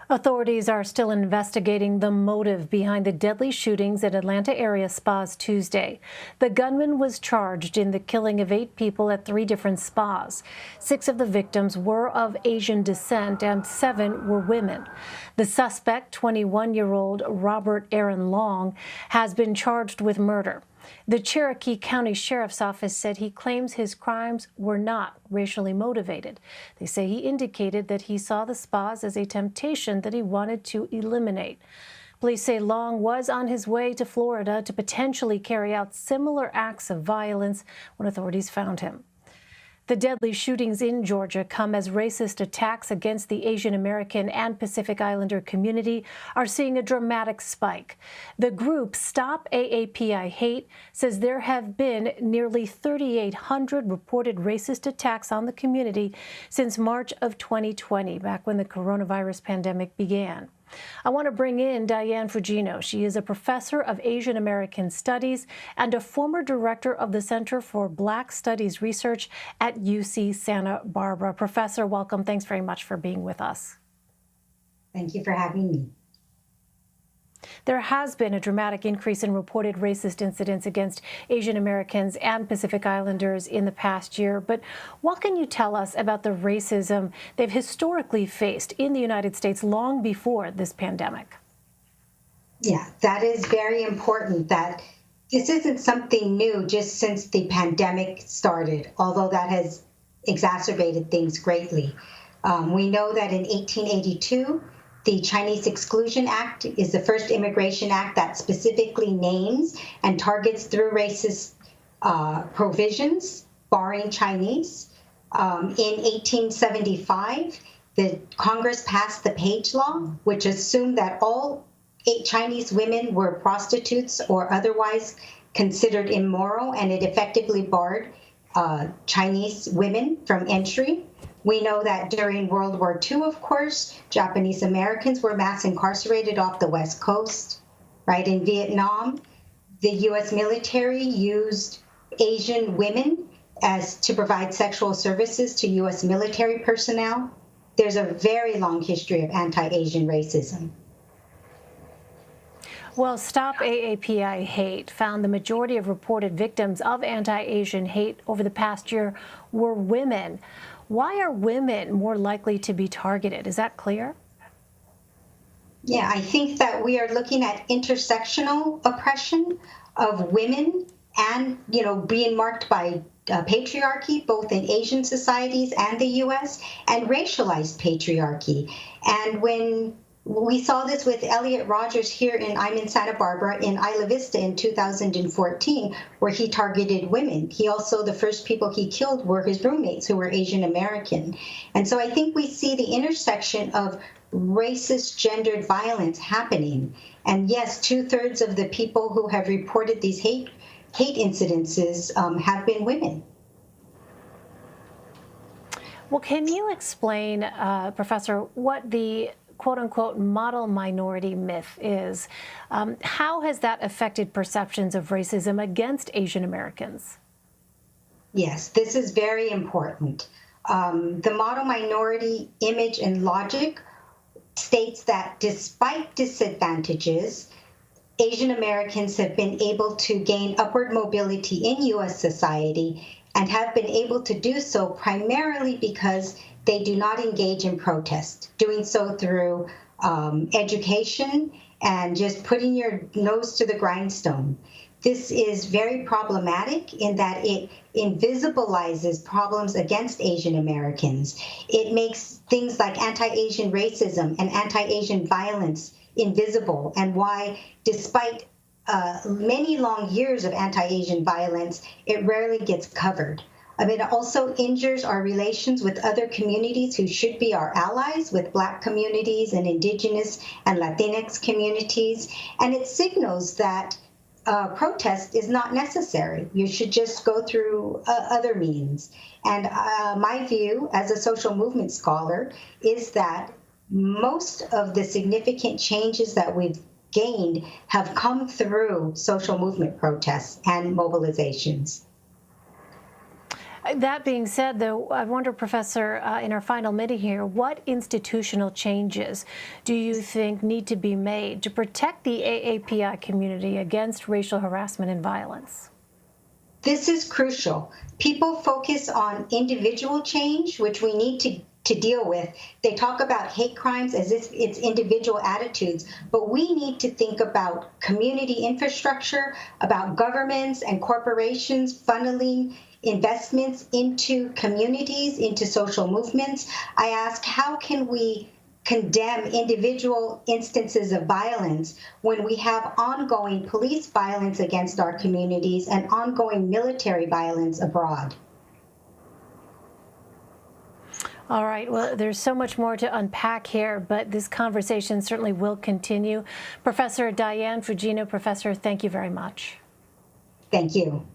Authorities are still investigating the motive behind the deadly shootings at Atlanta area spas Tuesday. The gunman was charged in the killing of 8 people at 3 different spas. 6 of the victims were of Asian descent and 7 were women. The suspect, 21-year-old Robert Aaron Long, has been charged with murder. The Cherokee County Sheriff's Office said he claims his crimes were not racially motivated. They say he indicated that he saw the spas as a temptation that he wanted to eliminate. Police say Long was on his way to Florida to potentially carry out similar acts of violence when authorities found him. The deadly shootings in Georgia come as racist attacks against the Asian American and Pacific Islander community are seeing a dramatic spike. The group Stop AAPI Hate says there have been nearly 3,800 reported racist attacks on the community since March of 2020, back when the coronavirus pandemic began. I want to bring in Diane Fujino. She is a professor of Asian American Studies and a former director of the Center for Black Studies Research at UC Santa Barbara. Professor, welcome. Thanks very much for being with us. Thank you for having me. There has been a dramatic increase in reported racist incidents against Asian Americans and Pacific Islanders in the past year. But what can you tell us about the racism they've historically faced in the United States long before this pandemic? Yeah, that is very important, that this isn't something new just since the pandemic started, although that has exacerbated things greatly. We know that in 1882, the Chinese Exclusion Act is the first immigration act that specifically names and targets through racist provisions, barring Chinese. In 1875, the Congress passed the Page Law, which assumed that all 8 Chinese women were prostitutes or otherwise considered immoral, and it effectively barred Chinese women from entry. We know that during World War II, of course, Japanese Americans were mass incarcerated off the West Coast, right? In Vietnam, the U.S. military used Asian women to provide sexual services to U.S. military personnel. There's a very long history of anti-Asian racism. Well, Stop AAPI Hate found the majority of reported victims of anti-Asian hate over the past year were women. Why are women more likely to be targeted? Is that clear? Yeah, I think that we are looking at intersectional oppression of women and, being marked by patriarchy, both in Asian societies and the U.S., and racialized patriarchy. And when we saw this with Elliot Rogers here I'm in Santa Barbara in Isla Vista in 2014, where he targeted women. The first people he killed were his roommates who were Asian American. And so I think we see the intersection of racist gendered violence happening. And yes, 2/3 of the people who have reported these hate incidences have been women. Well, can you explain, Professor, what the quote-unquote model minority myth is? How has that affected perceptions of racism against Asian Americans? Yes, this is very important. The model minority image and logic states that despite disadvantages, Asian Americans have been able to gain upward mobility in U.S. society and have been able to do so primarily because they do not engage in protest, doing so through education and just putting your nose to the grindstone. This is very problematic in that it invisibilizes problems against Asian Americans. It makes things like anti-Asian racism and anti-Asian violence invisible, and why, despite many long years of anti-Asian violence, it rarely gets covered. It also injures our relations with other communities who should be our allies, with Black communities and Indigenous and Latinx communities. And it signals that protest is not necessary. You should just go through other means. And my view as a social movement scholar is that most of the significant changes that we've gained have come through social movement protests and mobilizations. That being said, though, I wonder, Professor, in our final minute here, what institutional changes do you think need to be made to protect the AAPI community against racial harassment and violence? This is crucial. People focus on individual change, which we need to deal with. They talk about hate crimes as if it's individual attitudes, but we need to think about community infrastructure, about governments and corporations funneling investments into communities, into social movements. I ask, how can we condemn individual instances of violence when we have ongoing police violence against our communities and ongoing military violence abroad? All right. Well, there's so much more to unpack here, but this conversation certainly will continue. Professor Diane Fujino, Professor, thank you very much. Thank you.